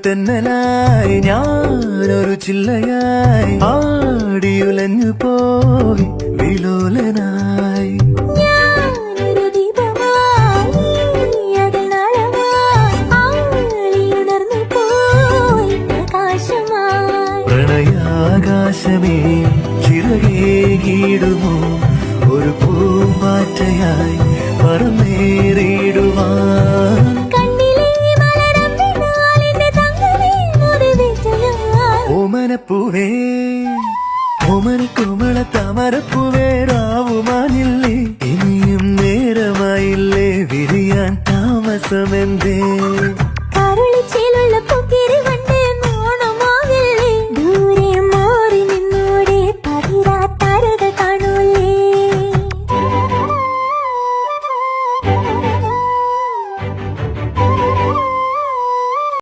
തെന്നലായി ഞാനൊരു ചില്ലയായി ആടിയുലഞ്ഞു പോയി വിലോലനായി. പ്രണയാകാശമേ ചിറകേകിടുമോ ഒരു പൂമ്പാറ്റയായി പറന്നേറിടുവാൻ. ഓമനപ്പൂവേ ഓമന കോമള താമരപ്പൂ